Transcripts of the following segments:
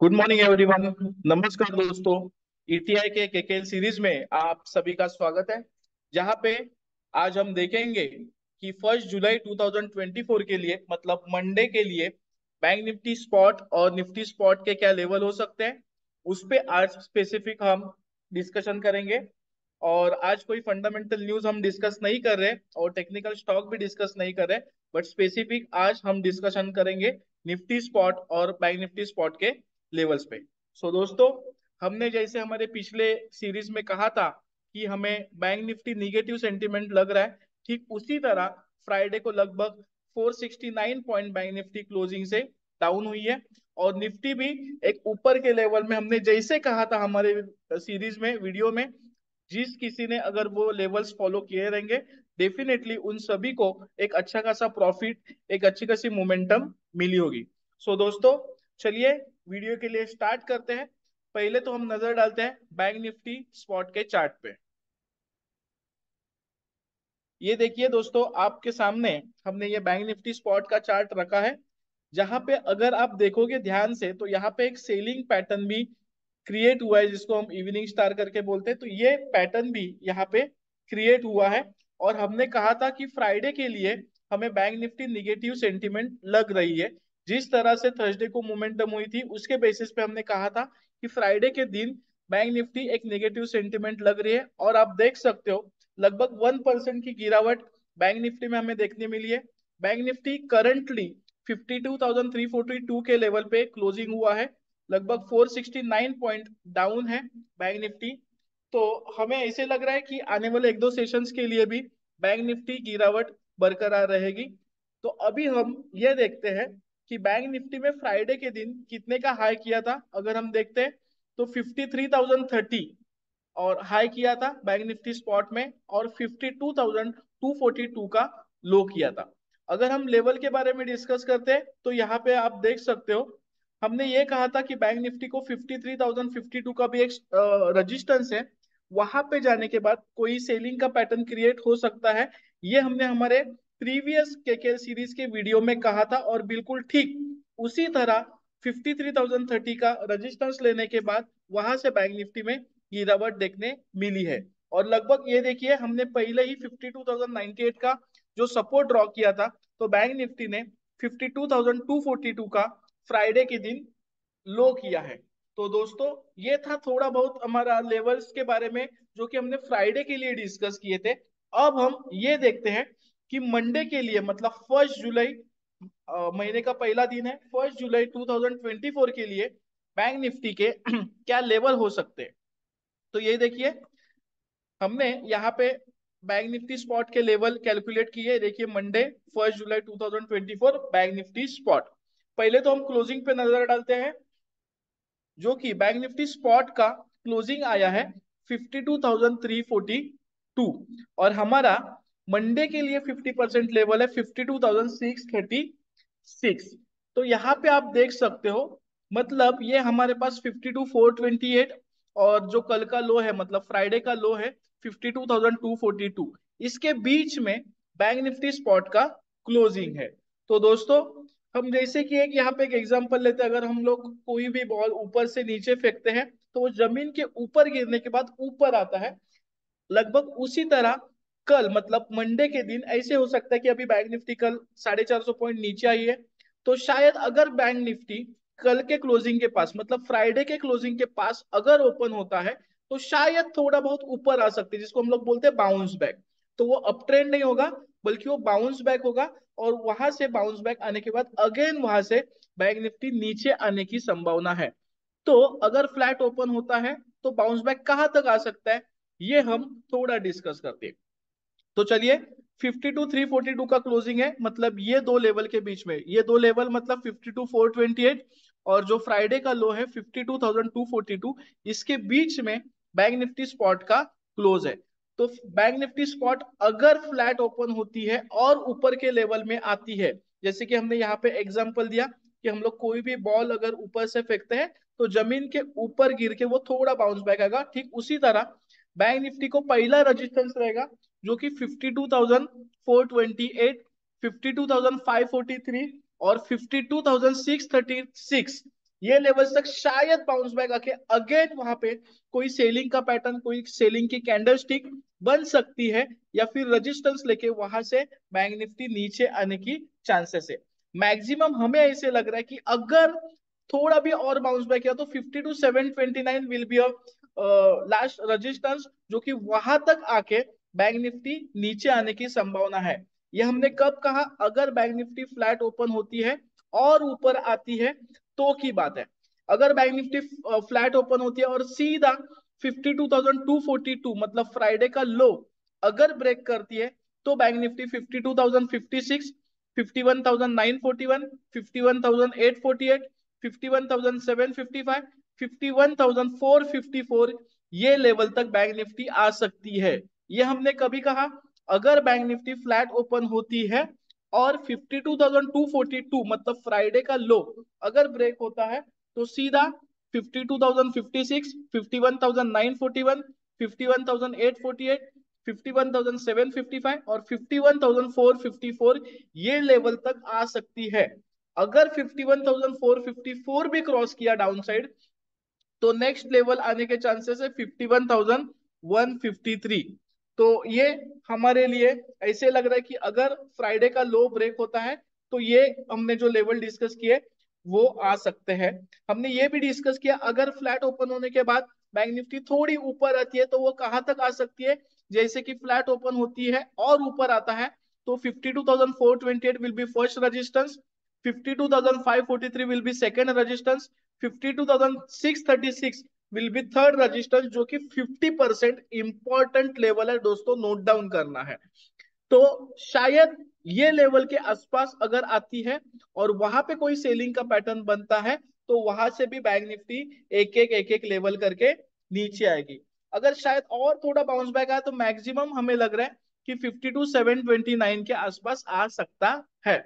Good morning everyone. नमस्कार दोस्तों। ETI के केकेएल सीरीज में आप सभी का स्वागत है, जहां पे आज हम देखेंगे कि 1 जुलाई 2024 के लिए मतलब मंडे के लिए बैंक निफ्टी स्पॉट और निफ्टी स्पॉट के क्या लेवल हो सकते हैं, उस पे आज स्पेसिफिक हम डिस्कशन करेंगे। और आज कोई फंडामेंटल न्यूज हम डिस्कस नहीं कर रहे और टेक्निकल स्टॉक भी डिस्कस नहीं कर रहे, बट स्पेसिफिक आज हम डिस्कशन करेंगे निफ्टी स्पॉट और बैंक निफ्टी स्पॉट के लेवल्स पे। दोस्तों, हमने जैसे हमारे पिछले सीरीज में कहा था कि हमें बैंक निफ्टी निगेटिव सेंटीमेंट लग रहा है, ठीक उसी तरह फ्राइडे को लगभग 469 पॉइंट बैंक निफ्टी क्लोजिंग से डाउन हुई है। और निफ्टी भी एक ऊपर के लेवल में, हमने जैसे कहा था हमारे सीरीज में वीडियो में, जिस किसी ने अगर वो लेवल्स फॉलो किए रहेंगे, डेफिनेटली उन सभी को एक अच्छा खासा प्रॉफिट, एक अच्छी खासी मोमेंटम मिली होगी। दोस्तों, चलिए वीडियो के लिए स्टार्ट करते हैं। पहले तो हम नजर डालते हैं बैंक निफ्टी स्पॉट के चार्ट पे। ये देखिए दोस्तों, आपके सामने हमने ये बैंक निफ्टी स्पॉट का चार्ट रखा है, जहां पे अगर आप देखोगे ध्यान से तो यहाँ पे एक सेलिंग पैटर्न भी क्रिएट हुआ है, जिसको हम इवनिंग स्टार करके बोलते हैं। तो ये पैटर्न भी यहाँ पे क्रिएट हुआ है। और हमने कहा था कि फ्राइडे के लिए हमें बैंक निफ्टी निगेटिव सेंटीमेंट लग रही है। जिस तरह से थर्सडे को मोमेंटम हुई थी, उसके बेसिस पे हमने कहा था कि फ्राइडे के दिन बैंक निफ्टी एक नेगेटिव सेंटीमेंट लग रही है। और आप देख सकते हो लगभग 1% की गिरावट बैंक निफ्टी में हमें देखने मिली है। बैंक निफ्टी करंटली 52,342 के लेवल पे क्लोजिंग हुआ है, लगभग 469 पॉइंट डाउन है बैंक निफ्टी। तो हमें ऐसे लग रहा है कि आने वाले एक दो सेशंस के लिए भी बैंक निफ्टी गिरावट बरकरार रहेगी। तो अभी हम ये देखते हैं कि बैंक निफ्टी में फ्राइडे के दिन कितने का हाई किया था। अगर हम देखते हैं तो 53,030 और हाई किया था बैंक निफ्टी स्पॉट में, और 52,242 का लो किया था। अगर हम लेवल के बारे में डिस्कस करते हैं तो यहाँ पे आप देख सकते हो, हमने ये कहा था कि बैंक निफ्टी को 53,052 का भी एक रजिस्टेंस है, वहां पे जाने के बाद कोई सेलिंग का पैटर्न क्रिएट हो सकता है। ये हमने हमारे प्रीवियस केकेएल सीरीज के वीडियो में कहा था, और बिल्कुल ठीक उसी तरह 53,030 का रजिस्टेंस लेने के बाद वहां से बैंक निफ्टी में गिरावट देखने मिली है। और लगभग ये देखिए, हमने पहले ही 52,098 का जो सपोर्ट ड्रॉ किया था, तो बैंक निफ्टी ने 52,242 का फ्राइडे के दिन लो किया है। तो दोस्तों, ये था थोड़ा बहुत हमारा लेवल्स के बारे में, जो कि हमने फ्राइडे के लिए डिस्कस किए थे। अब हम ये देखते हैं कि मंडे के लिए मतलब 1 जुलाई, महीने का पहला दिन है, 1 जुलाई 2024 के लिए बैंक निफ्टी के क्या लेवल हो सकते हैं। तो ये देखिए, हमने यहाँ पे बैंक निफ्टी स्पॉट के लेवल कैलकुलेट किए। देखिए, Monday 1 July 2024 bank Nifty spot. पहले तो हम क्लोजिंग पे नजर डालते हैं, जो कि बैंक निफ्टी स्पॉट का क्लोजिंग आया है 52,342, और हमारा मंडे के लिए 50% लेवल है 52,636। तो यहाँ पे आप देख सकते हो, मतलब ये हमारे पास 52,428, और जो कल का लो है मतलब फ्राइडे का लो है 52,242, इसके बीच में बैंक निफ्टी स्पॉट का क्लोजिंग है। तो दोस्तों, हम जैसे कि एक यहाँ पे एक एग्जांपल लेते हैं, अगर हम लोग कोई भी बॉल ऊपर से नीचे फेंकते हैं तो वो जमीन के ऊपर गिरने के बाद ऊपर आता है। लगभग उसी तरह कल मतलब मंडे के दिन ऐसे हो सकता है कि अभी बैंक निफ्टी कल 450 पॉइंट नीचे आई है, तो शायद अगर बैंक निफ्टी कल के क्लोजिंग के पास मतलब फ्राइडे के क्लोजिंग के पास अगर ओपन होता है, तो शायद थोड़ा बहुत ऊपर आ सकती है, जिसको हम लोग बोलते हैं बाउंस बैक। तो वो अप ट्रेंड नहीं होगा, बल्कि वो बाउंस बैक होगा। और वहां से बाउंस बैक आने के बाद अगेन वहां से बैंक निफ्टी नीचे आने की संभावना है। तो अगर फ्लैट ओपन होता है तो बाउंस बैक कहां तक आ सकता है, ये हम थोड़ा डिस्कस करते हैं। तो चलिए, 52,342 का क्लोजिंग है, मतलब ये दो लेवल के बीच में, ये दो लेवल मतलब 52,428 और जो फ्राइडे का लो है 52,242, इसके बीच में बैंक निफ्टी स्पॉट का क्लोज है। तो बैंक निफ्टी स्पॉट अगर फ्लैट ओपन होती है और ऊपर के लेवल में आती है, जैसे कि हमने यहाँ पे एग्जांपल दिया कि हम लोग कोई भी बॉल अगर ऊपर से फेंकते हैं तो जमीन के ऊपर गिर के वो थोड़ा बाउंस बैक आएगा, ठीक उसी तरह बैंक निफ्टी को पहला रजिस्टेंस रहेगा जो कि 52,428, 52,543 और 52,636, ये लेवल्स तक शायद बाउंस बैक आके अगेन वहां पे कोई सेलिंग का पैटर्न, कोई सेलिंग की कैंडलस्टिक बन सकती है, या फिर रेजिस्टेंस लेके वहां से बैंक निफ्टी नीचे आने की चांसेस है। मैक्सिमम हमें ऐसे लग रहा है कि अगर थोड़ा भी और बाउंस बैक किया तो 52,729 will be a last resistance, जो कि वहां तक आके बैंक निफ्टी नीचे आने की संभावना है। ये हमने कब कहा? अगर बैंक निफ्टी फ्लैट ओपन होती है और ऊपर आती है तो की बात है। अगर बैंक निफ्टी फ्लैट ओपन होती है और सीधा 52,242 मतलब फ्राइडे का लो अगर ब्रेक करती है, तो बैंक निफ्टी 52,056, 51,941, 51,848, 51,755, 51,454, ये लेवल तक बैंक निफ्टी आ सकती है। ये हमने कभी कहा? अगर बैंक निफ्टी फ्लैट ओपन होती है और 52,242 मतलब फ्राइडे का लो अगर ब्रेक होता है, तो सीधा 52,056, 51,941, 51,848, 51,755 और 51,454 ये लेवल तक आ सकती है। अगर 51,454 भी क्रॉस किया डाउन साइड, तो नेक्स्ट लेवल आने के चांसेस है 51,153। तो ये हमारे लिए ऐसे लग रहा है कि अगर फ्राइडे का लो ब्रेक होता है, तो ये हमने जो लेवल डिस्कस किए वो आ सकते हैं। हमने ये भी डिस्कस किया अगर फ्लैट ओपन होने के बाद बैंक निफ्टी थोड़ी ऊपर आती है तो वो कहाँ तक आ सकती है। जैसे कि फ्लैट ओपन होती है और ऊपर आता है तो 52,428 will be first resistance, 52,543 will be second resistance, 52,636 will be third resistance, जो कि 50% इंपॉर्टेंट लेवल है दोस्तों, नोट डाउन करना है। तो शायद ये लेवल के आसपास अगर आती है और वहां पे कोई सेलिंग का पैटर्न बनता है, तो वहां से भी बैंक निफ्टी एक एक लेवल करके नीचे आएगी। अगर शायद और थोड़ा बाउंस बैक आया तो मैक्सिमम हमें लग रहा है कि 52,729 के आसपास आ सकता है।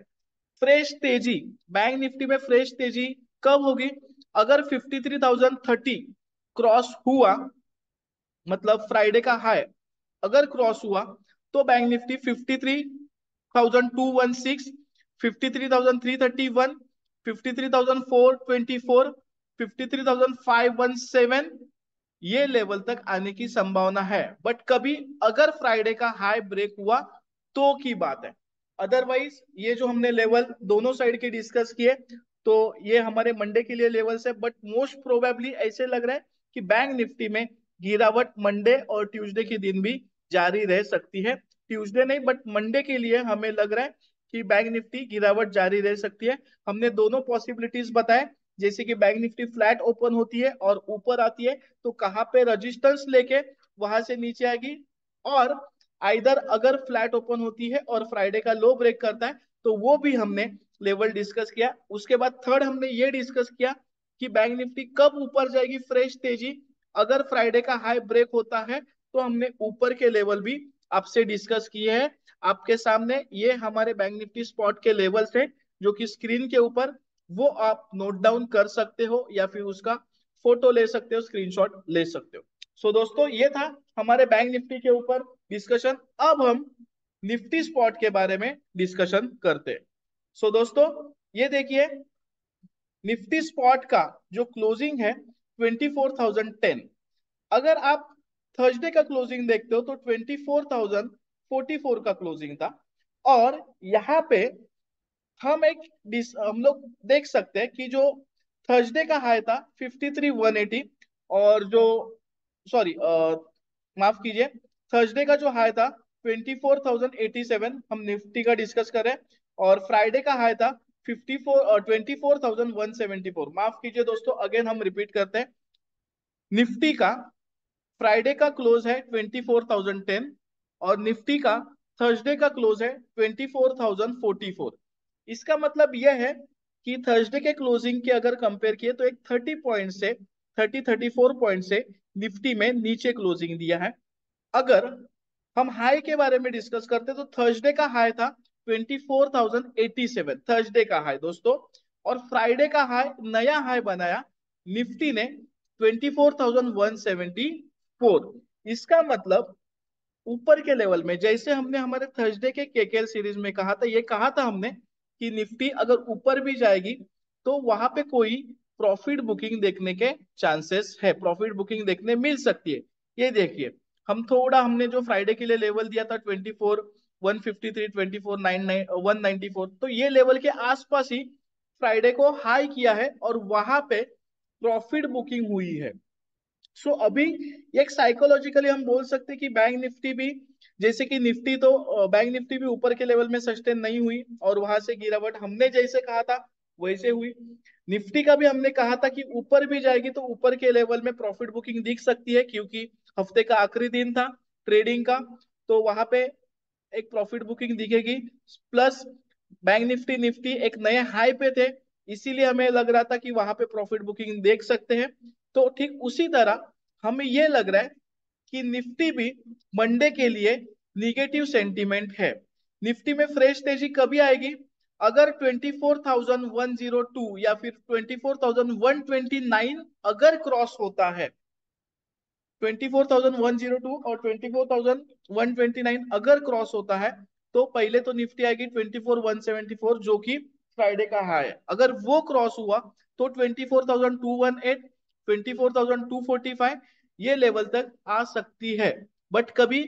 फ्रेश तेजी, बैंक निफ्टी में फ्रेश तेजी कब होगी? अगर 53,030 क्रॉस हुआ, मतलब फ्राइडे का हाई अगर क्रॉस हुआ, तो बैंक निफ्टी 53,216, 53,331, 53,424, 53,517 ये लेवल तक आने की संभावना है। बट कभी अगर फ्राइडे का हाई ब्रेक हुआ तो की बात है। अदरवाइज ये जो हमने लेवल दोनों साइड के डिस्कस किए, तो ये हमारे मंडे के लिए लेवल्स है। बट मोस्ट प्रोबेबली ऐसे लग रहा है कि बैंक निफ्टी में गिरावट मंडे और ट्यूसडे के दिन भी जारी रह सकती है। ट्यूसडे नहीं बट मंडे के लिए हमें लग रहा है कि बैंक निफ्टी गिरावट जारी रह सकती है। हमने दोनों पॉसिबिलिटीज बताए, जैसे कि बैंक निफ्टी फ्लैट ओपन होती है और ऊपर आती है तो कहाँ पे रजिस्टेंस लेके वहां से नीचे आएगी, और आइदर अगर फ्लैट ओपन होती है और फ्राइडे का लो ब्रेक करता है तो वो भी हमने लेवल डिस्कस किया। उसके बाद थर्ड हमने ये डिस्कस किया कि बैंक निफ्टी कब ऊपर जाएगी फ्रेश तेजी। अगर फ्राइडे का हाई ब्रेक होता है तो हमने ऊपर के लेवल भी आपसे डिस्कस किए हैं। आपके सामने ये हमारे बैंक निफ्टी स्पॉट के लेवल्स हैं, जो कि स्क्रीन के ऊपर वो आप नोट डाउन कर सकते हो या फिर उसका फोटो ले सकते हो, स्क्रीनशॉट ले सकते हो। सो दोस्तों ये था हमारे बैंक निफ्टी के ऊपर डिस्कशन। अब हम निफ्टी स्पॉट के बारे में डिस्कशन करते हैं। सो दोस्तों ये देखिए, निफ्टी स्पॉट का जो क्लोजिंग है 24,010। अगर आप थर्सडे का क्लोजिंग देखते हो तो 24,044 का क्लोजिंग था। और यहाँ पे हम लोग देख सकते हैं कि जो थर्सडे का हाई था 53,180, और जो सॉरी माफ कीजिए, थर्सडे का जो हाई था 24,087 हम निफ्टी का डिस्कस कर रहे हैं, और फ्राइडे का हाई था 24,174। माफ कीजिए दोस्तों, अगेन हम रिपीट करते हैं। निफ्टी का फ्राइडे का क्लोज है 24,010 और निफ्टी का थर्सडे का क्लोज है 24,044। इसका मतलब यह है कि थर्सडे के क्लोजिंग के अगर कंपेयर किए तो एक 30 पॉइंट से निफ्टी में नीचे क्लोजिंग दिया है। अगर हम हाई के बारे में डिस्कस करते तो थर्सडे का हाई था 24,087, थर्सडे का हाई दोस्तों। और फ्राइडे का हाई नया हाई बनाया निफ्टी ने 24,174। इसका मतलब ऊपर के लेवल में, जैसे हमने हमारे थर्सडे के केकेएल सीरीज में कहा था, ये कहा था हमने कि निफ्टी अगर ऊपर भी जाएगी तो वहां पे कोई प्रॉफिट बुकिंग देखने के चांसेस है, प्रॉफिट बुकिंग देखने मिल सकती है। ये देखिए, हमने जो फ्राइडे के लिए लेवल दिया था 24,153, 24,194, तो ये लेवल के आसपास ही फ्राइडे को हाई किया है और वहां पे प्रॉफिट बुकिंग हुई है। सो अभी एक साइकोलॉजिकली हम बोल सकते हैं कि बैंक निफ्टी भी, जैसे कि निफ्टी तो बैंक निफ्टी भी ऊपर के लेवल में सस्टेन नहीं हुई और वहां से गिरावट हमने जैसे कहा था वैसे हुई। निफ्टी का भी हमने कहा था कि ऊपर भी जाएगी तो ऊपर के लेवल में प्रॉफिट बुकिंग दिख सकती है, क्योंकि हफ्ते का आखिरी दिन था ट्रेडिंग का, तो वहां पे एक प्रॉफिट बुकिंग दिखेगी। प्लस बैंक निफ्टी निफ्टी एक नए हाई पे थे, इसीलिए हमें लग रहा था कि वहां पे प्रॉफिट बुकिंग देख सकते हैं। तो ठीक उसी तरह हमें ये लग रहा है कि निफ्टी भी मंडे के लिए निगेटिव सेंटीमेंट है। निफ्टी में फ्रेश तेजी कभी आएगी? अगर 24,102 या फिर 24,129 अगर क्रॉस होता है, 24,102 और 24,129 अगर क्रॉस होता है, तो पहले तो निफ्टी आएगी 24,174 जो कि फ्राइडे का हाई है। अगर वो क्रॉस हुआ तो 24,218, 24,245 ये लेवल तक आ सकती है। बट कभी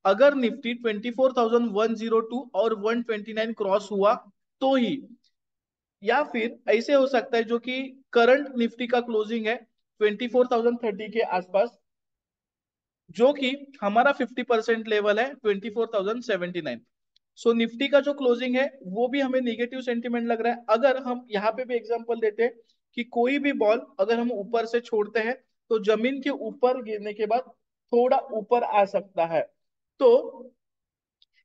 अगर निफ्टी 24,102 और 129 क्रॉस हुआ तो ही, या फिर ऐसे हो सकता है जो कि करंट निफ्टी का क्लोजिंग है 24,030 के आसपास, जो कि हमारा 50% लेवल है 24,079। सो निफ्टी का जो क्लोजिंग है वो भी हमें निगेटिव सेंटीमेंट लग रहा है। अगर हम यहाँ पे भी एग्जांपल देते हैं कि कोई भी बॉल अगर हम ऊपर से छोड़ते हैं तो जमीन के ऊपर गिरने के बाद थोड़ा ऊपर आ सकता है। तो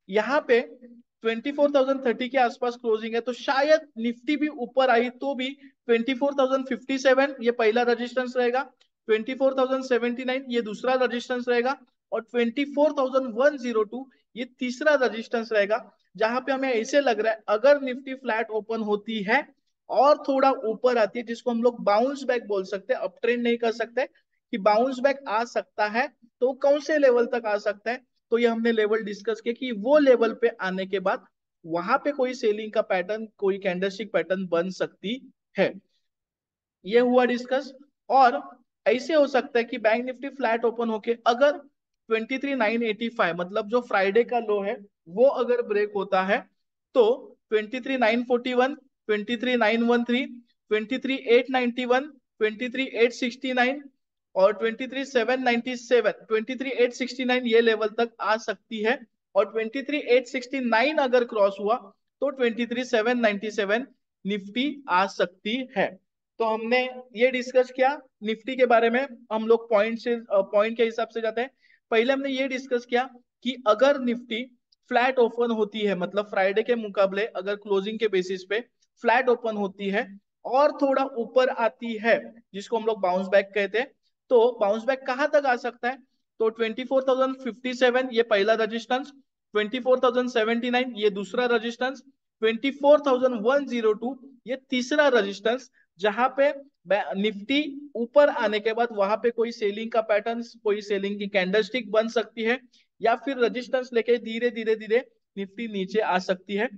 यहाँ पे 24,030 के आसपास क्लोजिंग है, तो शायद निफ्टी भी ऊपर आई तो भी 24,057 ये पहला रजिस्टेंस रहेगा, 24,079 ये दूसरा रजिस्टेंस रहेगा, और 24,102 ये तीसरा रजिस्टेंस रहेगा। जहां पे हमें ऐसे लग रहा है अगर निफ्टी फ्लैट ओपन होती है और थोड़ा ऊपर आती है, जिसको हम लोग बाउंस बैक बोल सकते हैं, अप ट्रेंड नहीं कर सकते, कि बाउंस बैक आ सकता है, तो कौन से लेवल तक आ सकता है? तो ये हमने लेवल डिस्कस किया कि वो लेवल पे आने के बाद वहां पे कोई सेलिंग का पैटर्न, कोई कैंडलस्टिक पैटर्न बन सकती है। ये हुआ डिस्कस। और ऐसे हो सकता है कि बैंक निफ्टी फ्लैट ओपन होके अगर 23,985 मतलब जो फ्राइडे का लो है वो अगर ब्रेक होता है, तो 23,941, 23,913, 23,891, 23,869 और 23,797, 23,869 ये लेवल तक आ सकती है। और 23,869 अगर क्रॉस हुआ तो 23,797 निफ्टी आ सकती है। तो हमने ये डिस्कस किया निफ्टी के बारे में। हम लोग पॉइंट के हिसाब से जाते हैं। पहले हमने ये डिस्कस किया कि अगर निफ्टी फ्लैट ओपन होती है, मतलब फ्राइडे के मुकाबले अगर क्लोजिंग के बेसिस पे फ्लैट ओपन होती है और थोड़ा ऊपर आती है, जिसको हम लोग बाउंस बैक कहते हैं, तो बाउंस बैक कहां तक आ सकता है? तो 24,057 ये पहला रजिस्टेंस, 24,079 ये दूसरा रजिस्टेंस, 24,102 ये तीसरा रजिस्टेंस। जहां पे निफ्टी ऊपर आने के बाद वहां पे कोई सेलिंग का पैटर्न, कोई सेलिंग की कैंडलस्टिक बन सकती है, या फिर रजिस्टेंस लेके धीरे धीरे धीरे निफ्टी नीचे आ सकती है।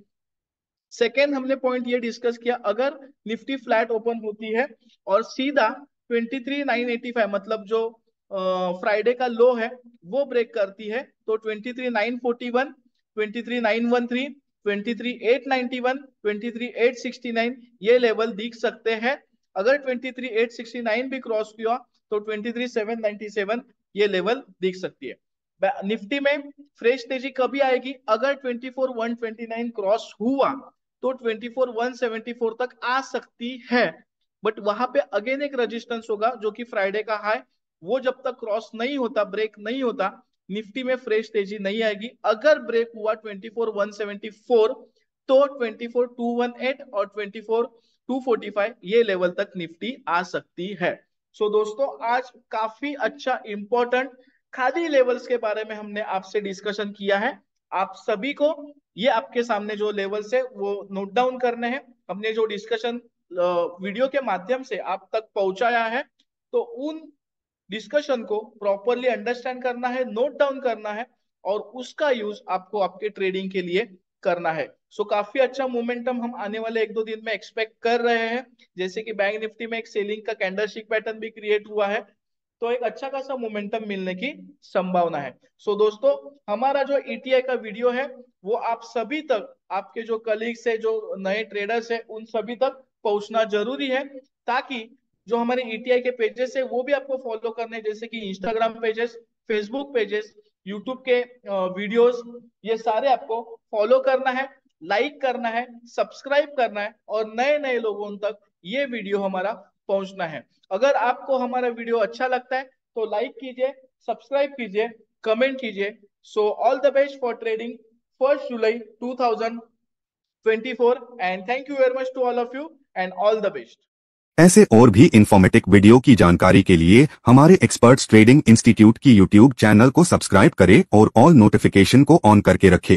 सेकेंड हमने पॉइंट ये डिस्कस किया, अगर निफ्टी फ्लैट ओपन होती है और सीधा 23,985 मतलब जो फ्राइडे का लो है वो ब्रेक करती है, तो 23,941, 23,913, 23,891, 23,869 ये लेवल दिख सकते हैं। अगर 23,869 भी क्रॉस किया तो 23,797 ये लेवल दिख सकती है। निफ्टी में फ्रेश तेजी कभी आएगी? अगर 24,129 क्रॉस हुआ तो 24,174 तक आ सकती है। बट वहां पे अगेन एक रेजिस्टेंस होगा जो कि फ्राइडे का हाई, वो जब तक क्रॉस नहीं होता, ब्रेक नहीं होता, निफ्टी में फ्रेश तेजी नहीं आएगी। अगर ब्रेक हुआ 24,174 तो 24,218 और 24,245 ये लेवल तक निफ्टी आ सकती है। सो दोस्तों, आज काफी अच्छा इंपॉर्टेंट खादी लेवल्स के बारे में हमने आपसे डिस्कशन किया है। आप सभी को ये आपके सामने जो लेवल्स है वो नोट डाउन करने हैं। हमने जो डिस्कशन वीडियो के माध्यम से आप तक पहुंचाया है, तो उन डिस्कशन को प्रॉपरली अंडरस्टैंड करना है, नोट डाउन करना है, और उसका यूज आपको आपके ट्रेडिंग के लिए करना है। सो काफी अच्छा मोमेंटम हम आने वाले 1-2 दिन में एक्सपेक्ट कर रहे हैं। जैसे कि बैंक निफ्टी में एक सेलिंग का कैंडलस्टिक पैटर्न भी क्रिएट हुआ है, तो एक अच्छा खासा मोमेंटम मिलने की संभावना है। सो दोस्तों, हमारा जो ईटीआई का वीडियो है वो आप सभी तक, आपके जो कलीग्स है, जो नए ट्रेडर्स है, उन सभी तक पहुंचना जरूरी है, ताकि जो हमारे ईटीआई के पेजेस है वो भी आपको फॉलो करने हैं, जैसे कि Instagram pages, Facebook pages, YouTube के वीडियोस, ये सारे आपको फॉलो करना है, लाइक करना है, सब्सक्राइब करना है, और नए नए लोगों तक ये वीडियो हमारा पहुंचना है। अगर आपको हमारा वीडियो अच्छा लगता है तो लाइक कीजिए, सब्सक्राइब कीजिए, कमेंट कीजिए। So all the best for trading 1 July 2024, and thank you very much to all of you, and all the best. ऐसे और भी इंफॉर्मेटिव वीडियो की जानकारी के लिए हमारे एक्सपर्ट्स ट्रेडिंग इंस्टीट्यूट की यूट्यूब चैनल को सब्सक्राइब करें और ऑल नोटिफिकेशन को ऑन करके रखें।